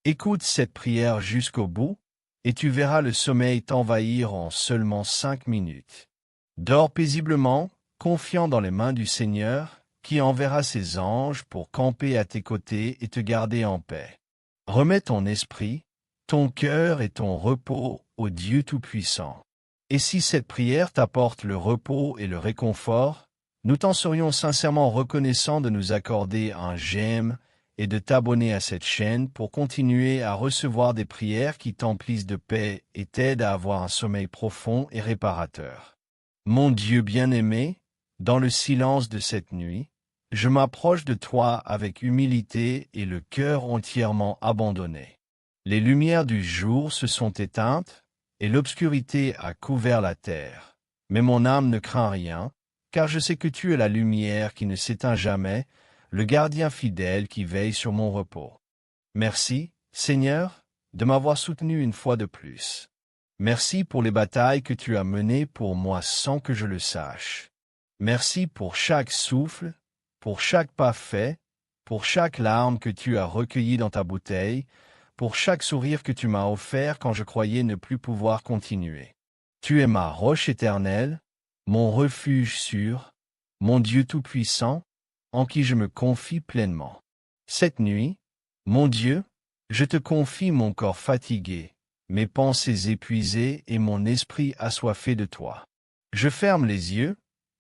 Écoute cette prière jusqu'au bout, et tu verras le sommeil t'envahir en seulement 5 minutes. Dors paisiblement, confiant dans les mains du Seigneur, qui enverra ses anges pour camper à tes côtés et te garder en paix. Remets ton esprit, ton cœur et ton repos au Dieu Tout-Puissant. Et si cette prière t'apporte le repos et le réconfort, nous t'en serions sincèrement reconnaissants de nous accorder un j'aime et de t'abonner à cette chaîne pour continuer à recevoir des prières qui t'emplissent de paix et t'aident à avoir un sommeil profond et réparateur. Mon Dieu bien-aimé, dans le silence de cette nuit, je m'approche de toi avec humilité et le cœur entièrement abandonné. Les lumières du jour se sont éteintes, et l'obscurité a couvert la terre. Mais mon âme ne craint rien, car je sais que tu es la lumière qui ne s'éteint jamais, le gardien fidèle qui veille sur mon repos. Merci, Seigneur, de m'avoir soutenu une fois de plus. Merci pour les batailles que tu as menées pour moi sans que je le sache. Merci pour chaque souffle, pour chaque pas fait, pour chaque larme que tu as recueillie dans ta bouteille, pour chaque sourire que tu m'as offert quand je croyais ne plus pouvoir continuer. Tu es ma roche éternelle, mon refuge sûr, mon Dieu tout-puissant, en qui je me confie pleinement. Cette nuit, mon Dieu, je te confie mon corps fatigué, mes pensées épuisées et mon esprit assoiffé de toi. Je ferme les yeux,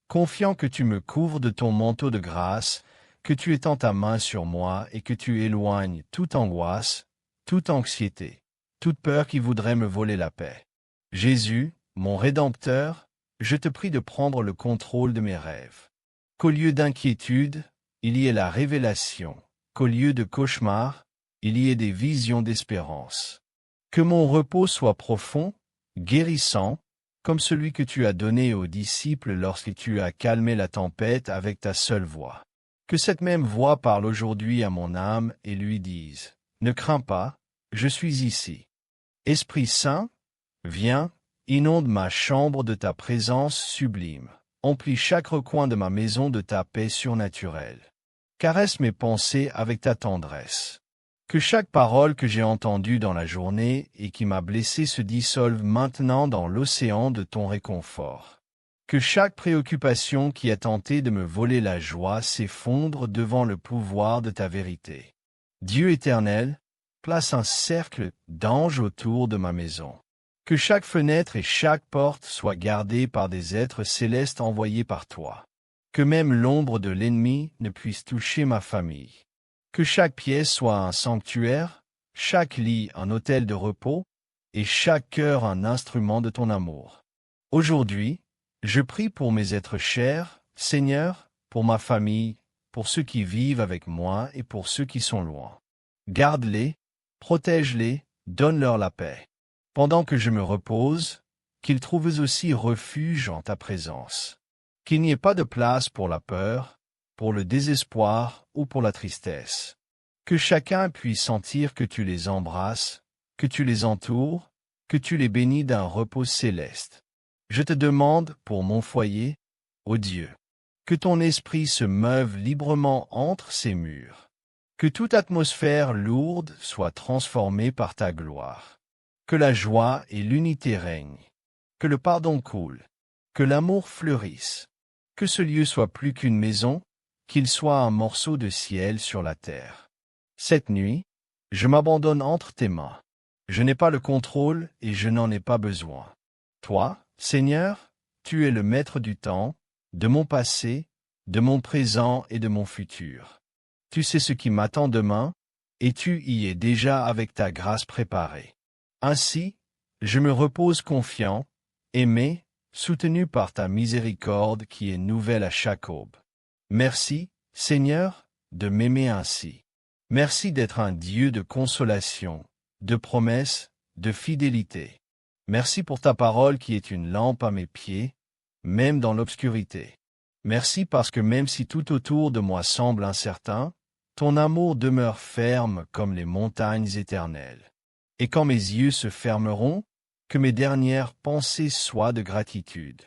confiant que tu me couvres de ton manteau de grâce, que tu étends ta main sur moi et que tu éloignes toute angoisse, toute anxiété, toute peur qui voudrait me voler la paix. Jésus, mon Rédempteur, je te prie de prendre le contrôle de mes rêves. Qu'au lieu d'inquiétude, il y ait la révélation, qu'au lieu de cauchemar, il y ait des visions d'espérance. Que mon repos soit profond, guérissant, comme celui que tu as donné aux disciples lorsque tu as calmé la tempête avec ta seule voix. Que cette même voix parle aujourd'hui à mon âme et lui dise « Ne crains pas, je suis ici. » Esprit Saint, viens, inonde ma chambre de ta présence sublime. Emplis chaque recoin de ma maison de ta paix surnaturelle. Caresse mes pensées avec ta tendresse. Que chaque parole que j'ai entendue dans la journée et qui m'a blessé se dissolve maintenant dans l'océan de ton réconfort. Que chaque préoccupation qui a tenté de me voler la joie s'effondre devant le pouvoir de ta vérité. Dieu éternel, place un cercle d'anges autour de ma maison. Que chaque fenêtre et chaque porte soient gardées par des êtres célestes envoyés par toi. Que même l'ombre de l'ennemi ne puisse toucher ma famille. Que chaque pièce soit un sanctuaire, chaque lit un autel de repos, et chaque cœur un instrument de ton amour. Aujourd'hui, je prie pour mes êtres chers, Seigneur, pour ma famille, pour ceux qui vivent avec moi et pour ceux qui sont loin. Garde-les, protège-les, donne-leur la paix. Pendant que je me repose, qu'ils trouvent aussi refuge en ta présence. Qu'il n'y ait pas de place pour la peur, pour le désespoir ou pour la tristesse. Que chacun puisse sentir que tu les embrasses, que tu les entoures, que tu les bénis d'un repos céleste. Je te demande, pour mon foyer, ô Dieu, que ton esprit se meuve librement entre ces murs. Que toute atmosphère lourde soit transformée par ta gloire. Que la joie et l'unité règnent. Que le pardon coule. Que l'amour fleurisse. Que ce lieu soit plus qu'une maison, qu'il soit un morceau de ciel sur la terre. Cette nuit, je m'abandonne entre tes mains. Je n'ai pas le contrôle et je n'en ai pas besoin. Toi, Seigneur, tu es le maître du temps, de mon passé, de mon présent et de mon futur. Tu sais ce qui m'attend demain, et tu y es déjà avec ta grâce préparée. Ainsi, je me repose confiant, aimé, soutenu par ta miséricorde qui est nouvelle à chaque aube. Merci, Seigneur, de m'aimer ainsi. Merci d'être un Dieu de consolation, de promesses, de fidélité. Merci pour ta parole qui est une lampe à mes pieds, même dans l'obscurité. Merci parce que même si tout autour de moi semble incertain, ton amour demeure ferme comme les montagnes éternelles. Et quand mes yeux se fermeront, que mes dernières pensées soient de gratitude.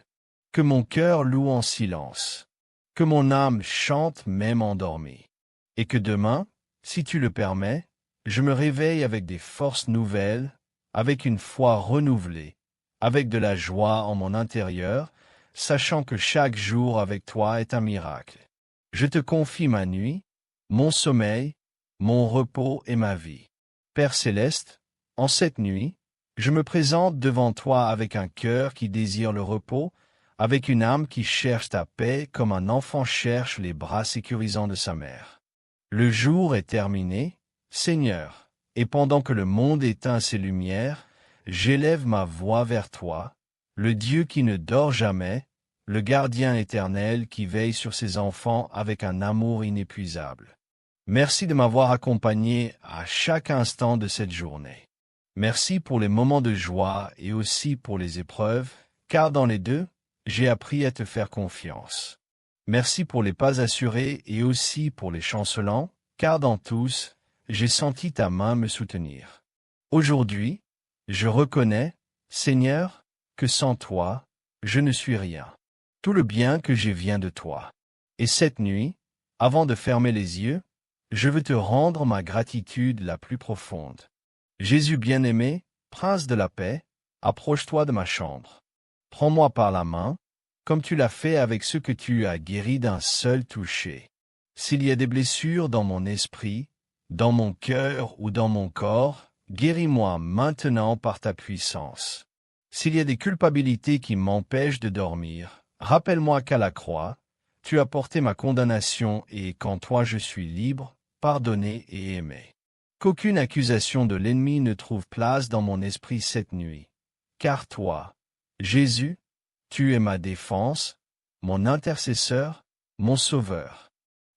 Que mon cœur loue en silence. Que mon âme chante même endormie. Et que demain, si tu le permets, je me réveille avec des forces nouvelles, avec une foi renouvelée, avec de la joie en mon intérieur, sachant que chaque jour avec toi est un miracle. Je te confie ma nuit, mon sommeil, mon repos et ma vie. Père céleste, en cette nuit, je me présente devant toi avec un cœur qui désire le repos, avec une âme qui cherche ta paix comme un enfant cherche les bras sécurisants de sa mère. Le jour est terminé, Seigneur, et pendant que le monde éteint ses lumières, j'élève ma voix vers toi, le Dieu qui ne dort jamais, le gardien éternel qui veille sur ses enfants avec un amour inépuisable. Merci de m'avoir accompagné à chaque instant de cette journée. Merci pour les moments de joie et aussi pour les épreuves, car dans les deux, j'ai appris à te faire confiance. Merci pour les pas assurés et aussi pour les chancelants, car dans tous, j'ai senti ta main me soutenir. Aujourd'hui, je reconnais, Seigneur, que sans toi, je ne suis rien. Tout le bien que j'ai vient de toi. Et cette nuit, avant de fermer les yeux, je veux te rendre ma gratitude la plus profonde. Jésus bien-aimé, Prince de la paix, approche-toi de ma chambre. Prends-moi par la main, comme tu l'as fait avec ceux que tu as guéris d'un seul toucher. S'il y a des blessures dans mon esprit, dans mon cœur ou dans mon corps, guéris-moi maintenant par ta puissance. S'il y a des culpabilités qui m'empêchent de dormir, rappelle-moi qu'à la croix, tu as porté ma condamnation et qu'en toi je suis libre, pardonné et aimé. Qu'aucune accusation de l'ennemi ne trouve place dans mon esprit cette nuit. Car toi, Jésus, tu es ma défense, mon intercesseur, mon sauveur.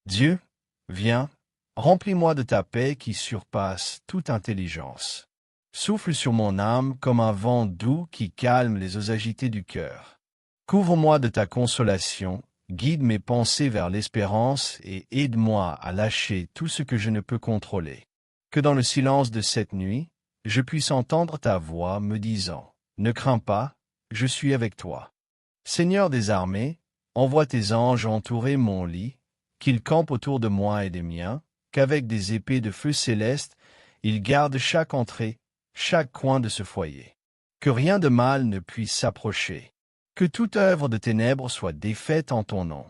Dieu, viens, remplis-moi de ta paix qui surpasse toute intelligence. Souffle sur mon âme comme un vent doux qui calme les eaux agitées du cœur. Couvre-moi de ta consolation, guide mes pensées vers l'espérance et aide-moi à lâcher tout ce que je ne peux contrôler. Que dans le silence de cette nuit, je puisse entendre ta voix me disant « Ne crains pas, je suis avec toi ». Seigneur des armées, envoie tes anges entourer mon lit, qu'ils campent autour de moi et des miens, qu'avec des épées de feu céleste, ils gardent chaque entrée, chaque coin de ce foyer. Que rien de mal ne puisse s'approcher. Que toute œuvre de ténèbres soit défaite en ton nom.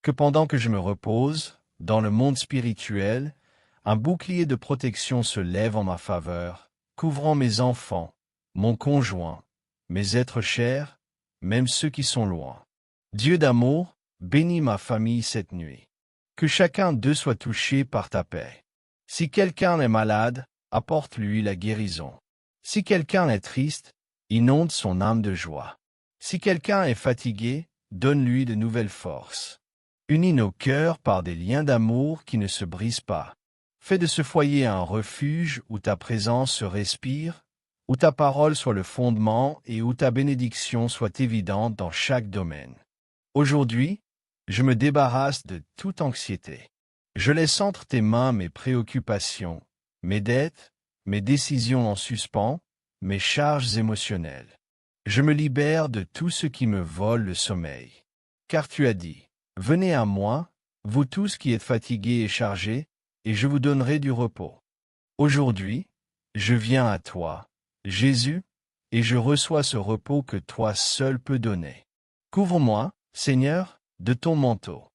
Que pendant que je me repose, dans le monde spirituel, un bouclier de protection se lève en ma faveur, couvrant mes enfants, mon conjoint, mes êtres chers, même ceux qui sont loin. Dieu d'amour, bénis ma famille cette nuit. Que chacun d'eux soit touché par ta paix. Si quelqu'un est malade, apporte-lui la guérison. Si quelqu'un est triste, inonde son âme de joie. Si quelqu'un est fatigué, donne-lui de nouvelles forces. Unis nos cœurs par des liens d'amour qui ne se brisent pas. Fais de ce foyer un refuge où ta présence se respire, où ta parole soit le fondement et où ta bénédiction soit évidente dans chaque domaine. Aujourd'hui, je me débarrasse de toute anxiété. Je laisse entre tes mains mes préoccupations, mes dettes, mes décisions en suspens, mes charges émotionnelles. Je me libère de tout ce qui me vole le sommeil. Car tu as dit, « Venez à moi, vous tous qui êtes fatigués et chargés, et je vous donnerai du repos. » Aujourd'hui, je viens à toi, Jésus, et je reçois ce repos que toi seul peux donner. Couvre-moi, Seigneur, de ton manteau.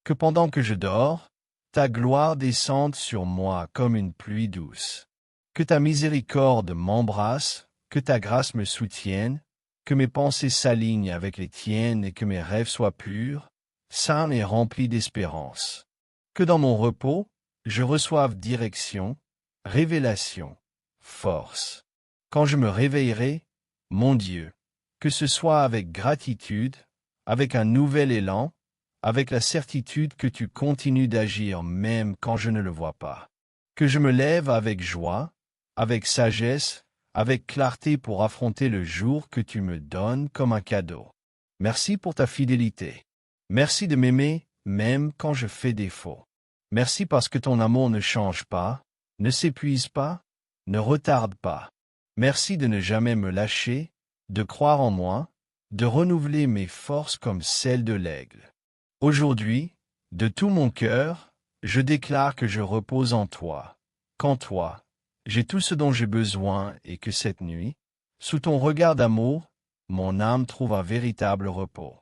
Que pendant que je dors, ta gloire descende sur moi comme une pluie douce. Que ta miséricorde m'embrasse, que ta grâce me soutienne, que mes pensées s'alignent avec les tiennes et que mes rêves soient purs, sains et remplis d'espérance. Que dans mon repos, je reçoive direction, révélation, force. Quand je me réveillerai, mon Dieu, que ce soit avec gratitude, avec un nouvel élan, avec la certitude que tu continues d'agir même quand je ne le vois pas. Que je me lève avec joie, avec sagesse, avec clarté pour affronter le jour que tu me donnes comme un cadeau. Merci pour ta fidélité. Merci de m'aimer même quand je fais défaut. Merci parce que ton amour ne change pas, ne s'épuise pas, ne retarde pas. Merci de ne jamais me lâcher, de croire en moi, de renouveler mes forces comme celles de l'aigle. Aujourd'hui, de tout mon cœur, je déclare que je repose en toi, qu'en toi, j'ai tout ce dont j'ai besoin et que cette nuit, sous ton regard d'amour, mon âme trouve un véritable repos.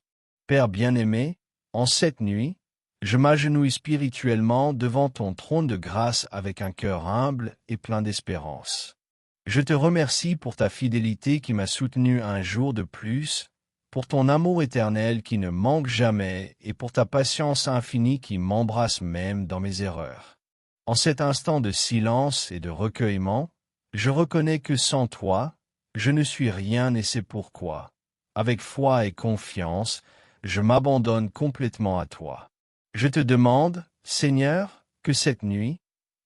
Père bien-aimé, en cette nuit, je m'agenouille spirituellement devant ton trône de grâce avec un cœur humble et plein d'espérance. Je te remercie pour ta fidélité qui m'a soutenu un jour de plus, pour ton amour éternel qui ne manque jamais et pour ta patience infinie qui m'embrasse même dans mes erreurs. En cet instant de silence et de recueillement, je reconnais que sans toi, je ne suis rien et c'est pourquoi, avec foi et confiance, je m'abandonne complètement à toi. Je te demande, Seigneur, que cette nuit,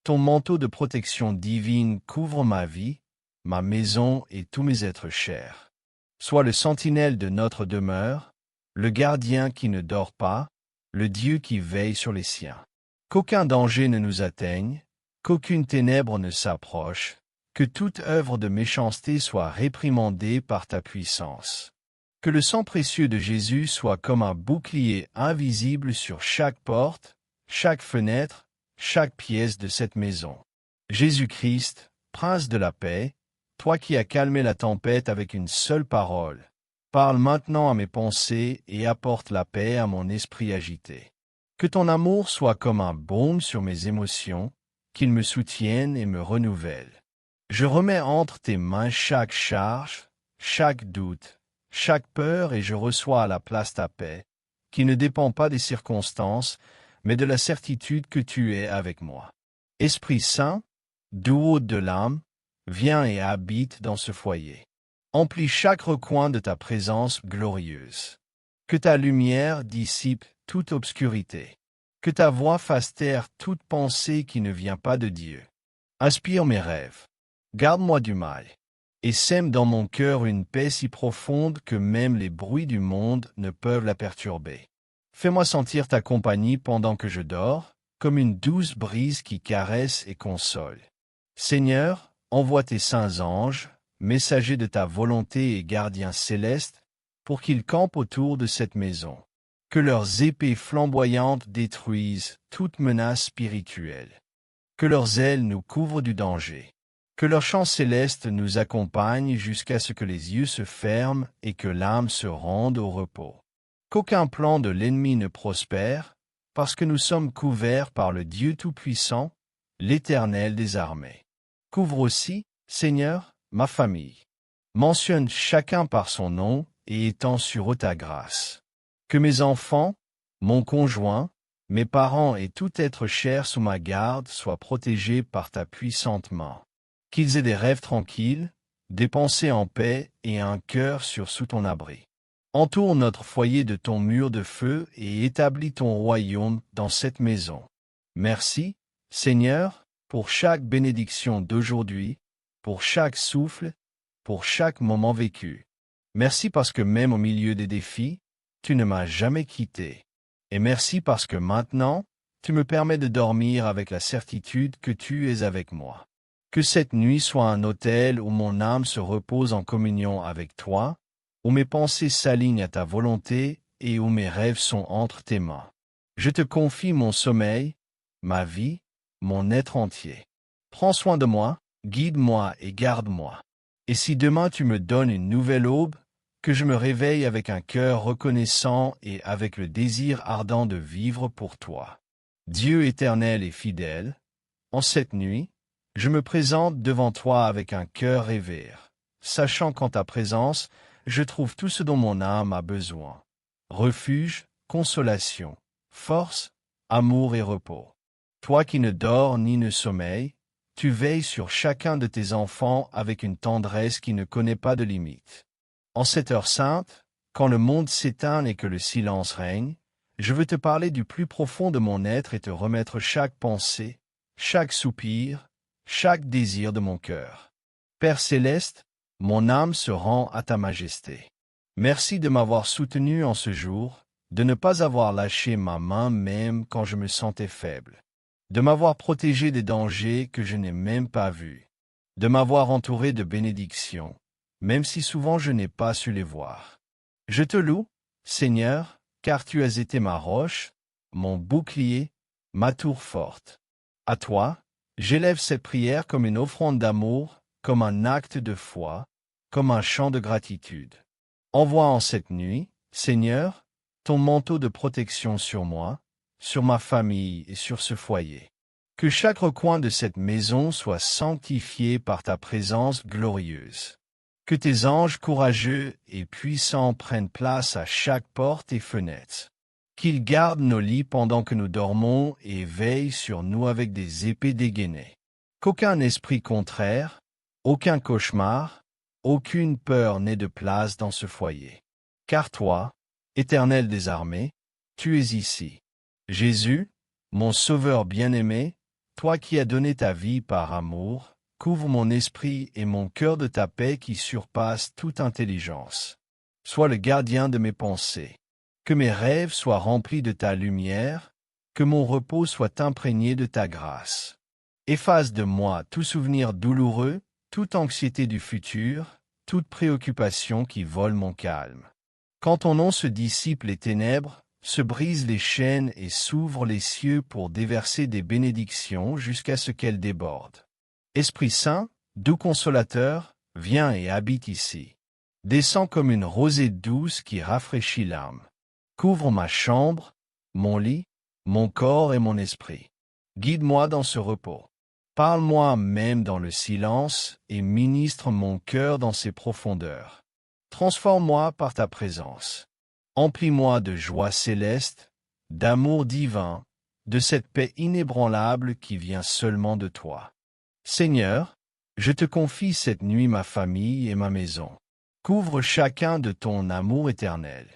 ton manteau de protection divine couvre ma vie, ma maison et tous mes êtres chers. Sois le sentinelle de notre demeure, le gardien qui ne dort pas, le Dieu qui veille sur les siens. Qu'aucun danger ne nous atteigne, qu'aucune ténèbre ne s'approche, que toute œuvre de méchanceté soit réprimandée par ta puissance. Que le sang précieux de Jésus soit comme un bouclier invisible sur chaque porte, chaque fenêtre, chaque pièce de cette maison. Jésus-Christ, Prince de la paix, toi qui as calmé la tempête avec une seule parole, parle maintenant à mes pensées et apporte la paix à mon esprit agité. Que ton amour soit comme un baume sur mes émotions, qu'il me soutienne et me renouvelle. Je remets entre tes mains chaque charge, chaque doute, chaque peur et je reçois à la place ta paix, qui ne dépend pas des circonstances, mais de la certitude que tu es avec moi. Esprit Saint, doux de l'âme, viens et habite dans ce foyer. Emplis chaque recoin de ta présence glorieuse. Que ta lumière dissipe toute obscurité. Que ta voix fasse taire toute pensée qui ne vient pas de Dieu. Inspire mes rêves. Garde-moi du mal. Et sème dans mon cœur une paix si profonde que même les bruits du monde ne peuvent la perturber. Fais-moi sentir ta compagnie pendant que je dors, comme une douce brise qui caresse et console. Seigneur, envoie tes saints anges, messagers de ta volonté et gardiens célestes, pour qu'ils campent autour de cette maison. Que leurs épées flamboyantes détruisent toute menace spirituelle. Que leurs ailes nous couvrent du danger. Que leur chant céleste nous accompagne jusqu'à ce que les yeux se ferment et que l'âme se rende au repos. Qu'aucun plan de l'ennemi ne prospère, parce que nous sommes couverts par le Dieu Tout-Puissant, l'Éternel des armées. Couvre aussi, Seigneur, ma famille. Mentionne chacun par son nom et étends sur eux ta grâce. Que mes enfants, mon conjoint, mes parents et tout être cher sous ma garde soient protégés par ta puissante main. Qu'ils aient des rêves tranquilles, des pensées en paix et un cœur sûr sous ton abri. Entoure notre foyer de ton mur de feu et établis ton royaume dans cette maison. Merci, Seigneur, pour chaque bénédiction d'aujourd'hui, pour chaque souffle, pour chaque moment vécu. Merci parce que même au milieu des défis, tu ne m'as jamais quitté. Et merci parce que maintenant, tu me permets de dormir avec la certitude que tu es avec moi. Que cette nuit soit un autel où mon âme se repose en communion avec toi, où mes pensées s'alignent à ta volonté et où mes rêves sont entre tes mains. Je te confie mon sommeil, ma vie, mon être entier. Prends soin de moi, guide-moi et garde-moi. Et si demain tu me donnes une nouvelle aube, que je me réveille avec un cœur reconnaissant et avec le désir ardent de vivre pour toi. Dieu éternel et fidèle, en cette nuit, je me présente devant toi avec un cœur révère, sachant qu'en ta présence, je trouve tout ce dont mon âme a besoin. Refuge, consolation, force, amour et repos. Toi qui ne dors ni ne sommeilles, tu veilles sur chacun de tes enfants avec une tendresse qui ne connaît pas de limite. En cette heure sainte, quand le monde s'éteint et que le silence règne, je veux te parler du plus profond de mon être et te remettre chaque pensée, chaque soupir, chaque désir de mon cœur. Père céleste, mon âme se rend à ta majesté. Merci de m'avoir soutenu en ce jour, de ne pas avoir lâché ma main même quand je me sentais faible, de m'avoir protégé des dangers que je n'ai même pas vus, de m'avoir entouré de bénédictions, même si souvent je n'ai pas su les voir. Je te loue, Seigneur, car tu as été ma roche, mon bouclier, ma tour forte. À toi, J'élève cette prière comme une offrande d'amour, comme un acte de foi, comme un chant de gratitude. Envoie en cette nuit, Seigneur, ton manteau de protection sur moi, sur ma famille et sur ce foyer. Que chaque recoin de cette maison soit sanctifié par ta présence glorieuse. Que tes anges courageux et puissants prennent place à chaque porte et fenêtre. Qu'ils gardent nos lits pendant que nous dormons et veillent sur nous avec des épées dégainées. Qu'aucun esprit contraire, aucun cauchemar, aucune peur n'ait de place dans ce foyer. Car toi, Éternel des armées, tu es ici. Jésus, mon Sauveur bien-aimé, toi qui as donné ta vie par amour, couvre mon esprit et mon cœur de ta paix qui surpasse toute intelligence. Sois le gardien de mes pensées. Que mes rêves soient remplis de ta lumière, que mon repos soit imprégné de ta grâce. Efface de moi tout souvenir douloureux, toute anxiété du futur, toute préoccupation qui vole mon calme. Quand ton nom se dissipe les ténèbres, se brisent les chaînes et s'ouvrent les cieux pour déverser des bénédictions jusqu'à ce qu'elles débordent. Esprit Saint, doux consolateur, viens et habite ici. Descends comme une rosée douce qui rafraîchit l'âme. Couvre ma chambre, mon lit, mon corps et mon esprit. Guide-moi dans ce repos. Parle-moi même dans le silence et ministre mon cœur dans ses profondeurs. Transforme-moi par ta présence. Emplis-moi de joie céleste, d'amour divin, de cette paix inébranlable qui vient seulement de toi. Seigneur, je te confie cette nuit ma famille et ma maison. Couvre chacun de ton amour éternel.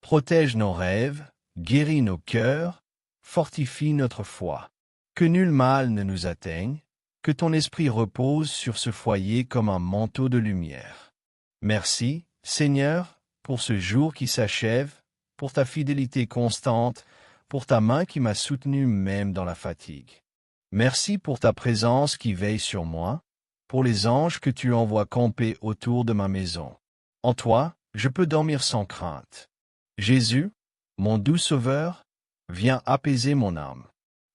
Protège nos rêves, guéris nos cœurs, fortifie notre foi. Que nul mal ne nous atteigne, que ton esprit repose sur ce foyer comme un manteau de lumière. Merci, Seigneur, pour ce jour qui s'achève, pour ta fidélité constante, pour ta main qui m'a soutenu même dans la fatigue. Merci pour ta présence qui veille sur moi, pour les anges que tu envoies camper autour de ma maison. En toi, je peux dormir sans crainte. Jésus, mon doux Sauveur, viens apaiser mon âme.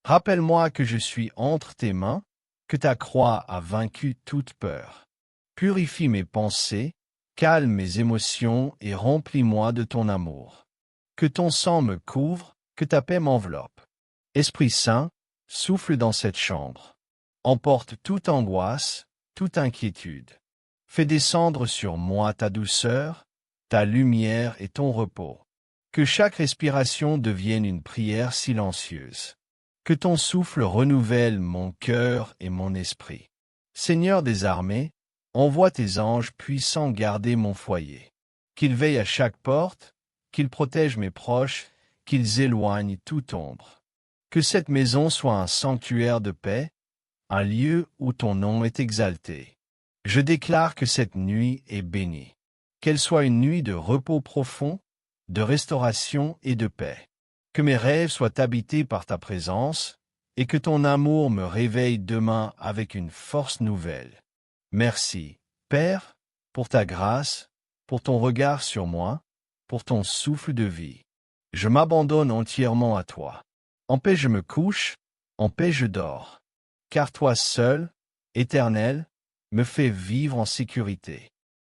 Rappelle-moi que je suis entre tes mains, que ta croix a vaincu toute peur. Purifie mes pensées, calme mes émotions et remplis-moi de ton amour. Que ton sang me couvre, que ta paix m'enveloppe. Esprit Saint, souffle dans cette chambre. Emporte toute angoisse, toute inquiétude. Fais descendre sur moi ta douceur, ta lumière et ton repos. Que chaque respiration devienne une prière silencieuse. Que ton souffle renouvelle mon cœur et mon esprit. Seigneur des armées, envoie tes anges puissants garder mon foyer. Qu'ils veillent à chaque porte, qu'ils protègent mes proches, qu'ils éloignent toute ombre. Que cette maison soit un sanctuaire de paix, un lieu où ton nom est exalté. Je déclare que cette nuit est bénie. Qu'elle soit une nuit de repos profond, de restauration et de paix. Que mes rêves soient habités par ta présence, et que ton amour me réveille demain avec une force nouvelle. Merci, Père, pour ta grâce, pour ton regard sur moi, pour ton souffle de vie. Je m'abandonne entièrement à toi. En paix je me couche, en paix je dors. Car toi seul, Éternel, me fais vivre en sécurité.